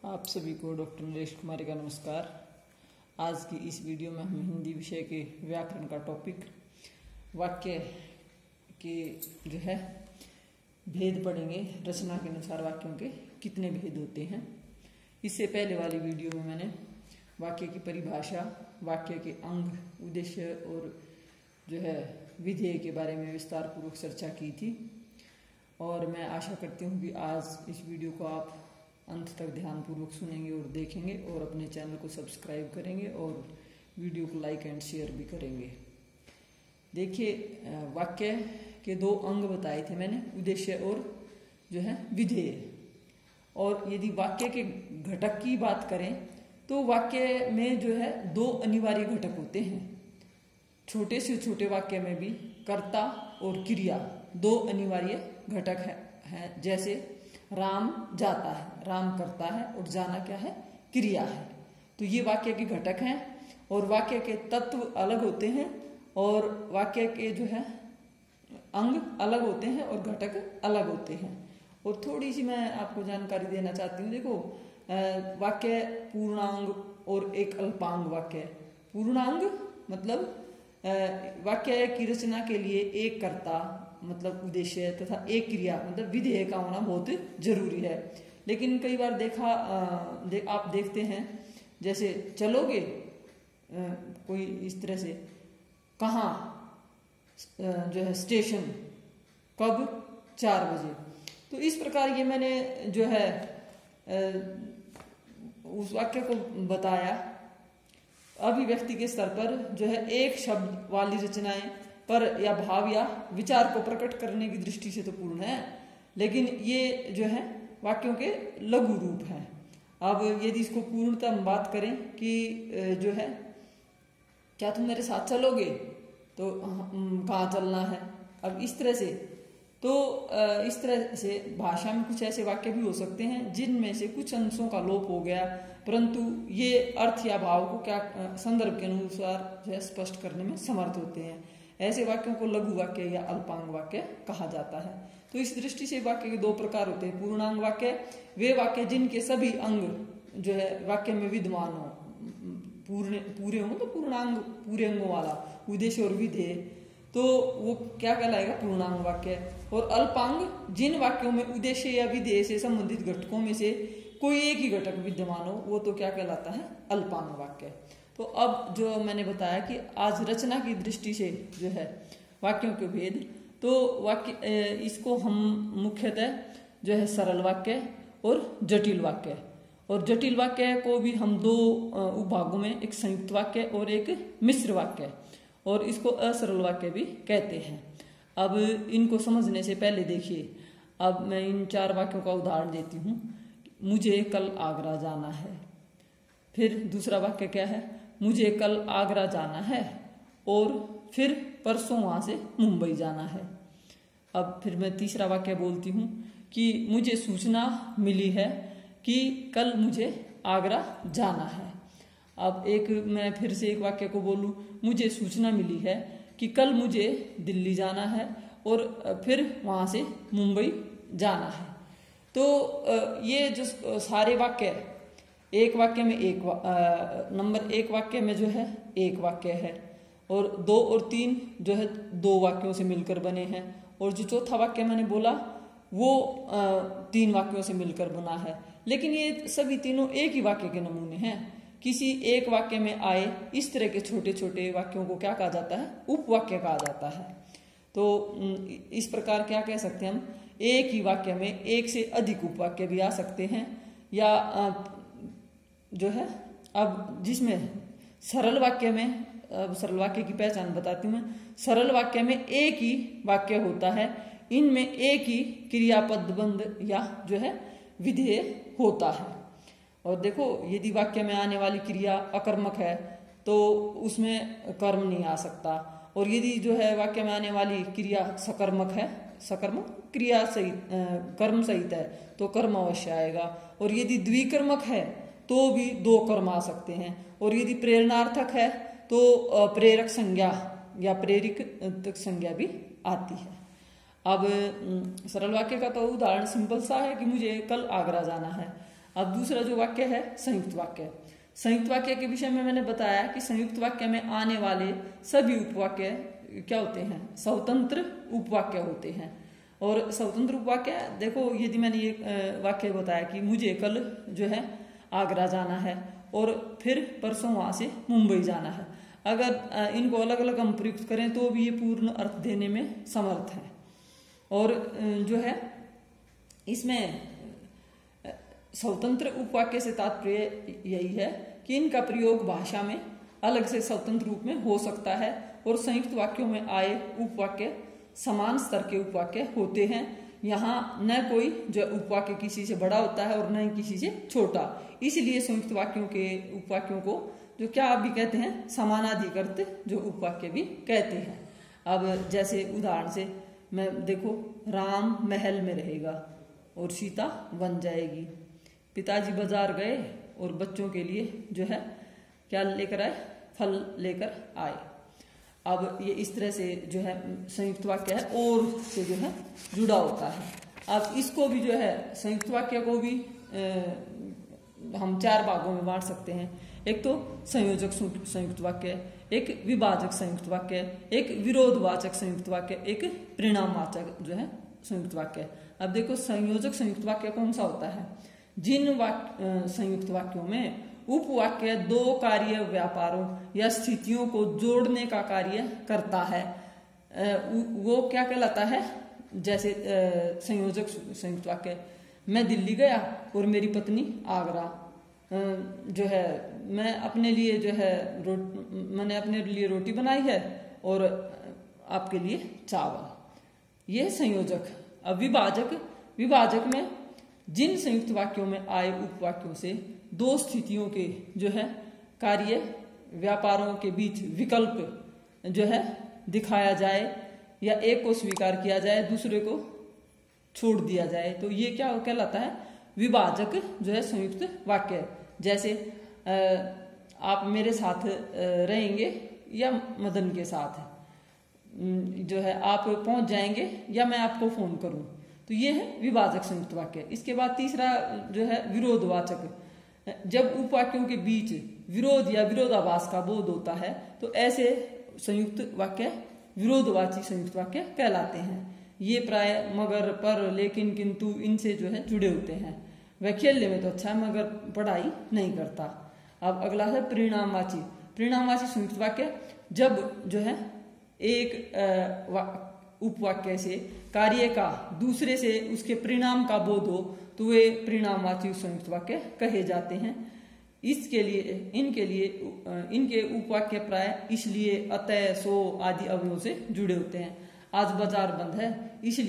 आप सभी को डॉक्टर नरेश कुमारी का नमस्कार। आज की इस वीडियो में हम हिंदी विषय के व्याकरण का टॉपिक वाक्य के जो है भेद पढ़ेंगे। रचना के अनुसार वाक्यों के कितने भेद होते हैं। इससे पहले वाली वीडियो में मैंने वाक्य की परिभाषा, वाक्य के अंग, उद्देश्य और जो है विधेय के बारे में विस्तार पूर्वक चर्चा की थी। और मैं आशा करती हूँ कि आज इस वीडियो को आप अंत तक ध्यानपूर्वक सुनेंगे और देखेंगे और अपने चैनल को सब्सक्राइब करेंगे और वीडियो को लाइक एंड शेयर भी करेंगे। देखिए, वाक्य के दो अंग बताए थे मैंने, उद्देश्य और जो है विधेय। और यदि वाक्य के घटक की बात करें तो वाक्य में जो है दो अनिवार्य घटक होते हैं। छोटे से छोटे वाक्य में भी कर्ता और क्रिया दो अनिवार्य घटक है। जैसे राम जाता है, राम करता है और जाना क्या है, क्रिया है। तो ये वाक्य के घटक हैं और वाक्य के तत्व अलग होते हैं और वाक्य के जो है अंग अलग होते हैं और घटक अलग होते हैं। और थोड़ी सी मैं आपको जानकारी देना चाहती हूँ। देखो, वाक्य पूर्णांग और एक अल्पांग वाक्य। पूर्णांग मतलब वाक्य की रचना के लिए एक कर्ता मतलब उद्देश्य तथा एक क्रिया मतलब विधेय का होना बहुत जरूरी है। लेकिन कई बार आप देखते हैं, जैसे चलोगे कोई इस तरह से, कहाँ जो है स्टेशन, कब, 4 बजे। तो इस प्रकार ये मैंने जो है उस वाक्य को बताया। अभिव्यक्ति के स्तर पर जो है एक शब्द वाली रचनाएं पर या भाव या विचार को प्रकट करने की दृष्टि से तो पूर्ण है, लेकिन ये जो है वाक्यों के लघु रूप हैं। अब यदि इसको पूर्णतः हम बात करें कि जो है क्या तुम मेरे साथ चलोगे, तो कहाँ चलना है। अब इस तरह से इस तरह से भाषा में कुछ ऐसे वाक्य भी हो सकते हैं जिनमें से कुछ अंशों का लोप हो गया, परंतु ये अर्थ या भाव को क्या संदर्भ के अनुसार जो है स्पष्ट करने में समर्थ होते हैं। ऐसे वाक्यों को लघु वाक्य या अल्पांग वाक्य कहा जाता है। तो इस दृष्टि से वाक्य के दो प्रकार होते हैं। पूर्णांग वाक्य वे वाक्य जिनके सभी अंग जो है वाक्य में विद्यमान हो, पूरे हों, तो पूर्णांग पूरे अंगों वाला, उद्देश्य और विधेय, तो वो क्या कहलाएगा, पूर्णांग वाक्य। और अल्पांग जिन वाक्यों में उद्देश्य या विधेय से संबंधित घटकों में से कोई एक ही घटक विद्यमान हो, वो तो क्या कहलाता है, अल्पांग वाक्य। तो अब जो मैंने बताया कि आज रचना की दृष्टि से जो है वाक्यों के भेद, तो वाक्य इसको हम मुख्यतः जो है सरल वाक्य और जटिल वाक्य, और जटिल वाक्य को भी हम दो उपभागों में, एक संयुक्त वाक्य और एक मिश्र वाक्य, और इसको असरल वाक्य भी कहते हैं। अब इनको समझने से पहले देखिए, अब मैं इन 4 वाक्यों का उदाहरण देती हूँ। मुझे कल आगरा जाना है। फिर दूसरा वाक्य क्या है, मुझे कल आगरा जाना है और फिर परसों वहां से मुंबई जाना है। अब फिर मैं तीसरा वाक्य बोलती हूँ कि मुझे सूचना मिली है कि कल मुझे आगरा जाना है। अब मैं फिर से एक वाक्य को बोलूँ, मुझे सूचना मिली है कि कल मुझे दिल्ली जाना है और फिर वहां से मुंबई जाना है। तो ये जो सारे वाक्य, एक वाक्य में नंबर 1 वाक्य में जो है एक वाक्य है, और 2 और 3 जो है 2 वाक्यों से मिलकर बने हैं, और जो चौथा वाक्य मैंने बोला वो 3 वाक्यों से मिलकर बना है। लेकिन ये सभी तीनों एक ही वाक्य के नमूने हैं। किसी एक वाक्य में आए इस तरह के छोटे छोटे वाक्यों को क्या कहा जाता है, उपवाक्य कहा जाता है। तो इस प्रकार क्या कह सकते हैं हम, एक ही वाक्य में एक से अधिक उपवाक्य भी आ सकते हैं, या जो है अब जिसमें सरल वाक्य में, अब सरल वाक्य की पहचान बताती हूँ मैं। सरल वाक्य में एक ही वाक्य होता है, इनमें एक ही क्रियापद बंध या जो है विधेय होता है। और देखो, यदि वाक्य में आने वाली क्रिया अकर्मक है तो उसमें कर्म नहीं आ सकता, और यदि जो है वाक्य में आने वाली क्रिया सकर्मक है, सकर्मक क्रिया सहित कर्म सहित है, तो कर्म अवश्य आएगा। और यदि द्विकर्मक है तो भी 2 कर्म आ सकते हैं, और यदि प्रेरणार्थक है तो प्रेरक संज्ञा या प्रेरिक संज्ञा भी आती है। अब सरल वाक्य का तो उदाहरण सिंपल सा है कि मुझे कल आगरा जाना है। अब दूसरा जो वाक्य है संयुक्त वाक्य। संयुक्त वाक्य के विषय में मैंने बताया कि संयुक्त वाक्य में आने वाले सभी उपवाक्य क्या होते हैं, स्वतंत्र उपवाक्य होते हैं। और स्वतंत्र उपवाक्य देखो, यदि मैंने ये वाक्य बताया कि मुझे कल जो है आगरा जाना है और फिर परसों वहां से मुंबई जाना है, अगर इनको अलग अलग हम प्रयुक्त करें तो भी ये पूर्ण अर्थ देने में समर्थ है। और जो है इसमें स्वतंत्र उपवाक्य से तात्पर्य यही है कि इनका प्रयोग भाषा में अलग से स्वतंत्र रूप में हो सकता है और संयुक्त वाक्यों में आए उपवाक्य समान स्तर के उपवाक्य होते हैं। यहाँ न कोई जो उपवाक्य किसी से बड़ा होता है और न ही किसी से छोटा, इसलिए संयुक्त वाक्यों के उपवाक्यों को जो क्या आप भी कहते हैं समानाधिकर्त जो उपवाक्य भी कहते हैं। अब जैसे उदाहरण से मैं देखो, राम महल में रहेगा और सीता वन जाएगी। पिताजी बाजार गए और बच्चों के लिए जो है क्या लेकर आए, फल लेकर आए। अब ये इस तरह से जो है संयुक्त वाक्य है और से जो है जुड़ा होता है। अब इसको भी जो है संयुक्त वाक्य को भी हम 4 भागों में बांट सकते हैं। एक तो संयोजक संयुक्त वाक्य, एक विभाजक संयुक्त वाक्य, एक विरोधवाचक संयुक्त वाक्य, एक परिणामवाचक जो है संयुक्त वाक्य। अब देखो संयोजक संयुक्त वाक्य कौन सा होता है, जिन संयुक्त वाक्यों में उपवाक्य 2 कार्य व्यापारों या स्थितियों को जोड़ने का कार्य करता है, वो क्या कहलाता है। जैसे संयोजक संयुक्त वाक्य, मैं दिल्ली गया और मेरी पत्नी आगरा, जो है मैं अपने लिए जो है मैंने अपने लिए रोटी बनाई है और आपके लिए चावल, ये संयोजक। अब विभाजक में जिन संयुक्त वाक्यों में आए उपवाक्यों से 2 स्थितियों के जो है कार्य व्यापारों के बीच विकल्प जो है दिखाया जाए या एक को स्वीकार किया जाए दूसरे को छोड़ दिया जाए, तो ये क्या कहलाता है, विभाजक जो है संयुक्त वाक्य। जैसे आप मेरे साथ रहेंगे या मदन के साथ जो है आप पहुंच जाएंगे या मैं आपको फोन करूं, तो ये है विभाजक संयुक्त वाक्य। इसके बाद तीसरा जो है विरोधवाचक, जब उपवाक्यों के बीच विरोध या विरोधाभास का बोध होता है तो ऐसे संयुक्त वाक्य विरोधवाची संयुक्त वाक्य कहलाते हैं। ये प्राय मगर, पर, लेकिन, किंतु इनसे जो है जुड़े होते हैं। वह खेलने में तो अच्छा है मगर पढ़ाई नहीं करता। अब अगला है परिणामवाची संयुक्त वाक्य, जब जो है एक उपवाक्य से कार्य का दूसरे से उसके परिणाम का बोध हो तो वे परिणामवाची संयुक्त वाक्य कहे जाते हैं। इनके उपवाक्य प्राय इसलिए, अतः, सो आदि अवयवों से जुड़े होते हैं। आज बाजार बंद है इसलिए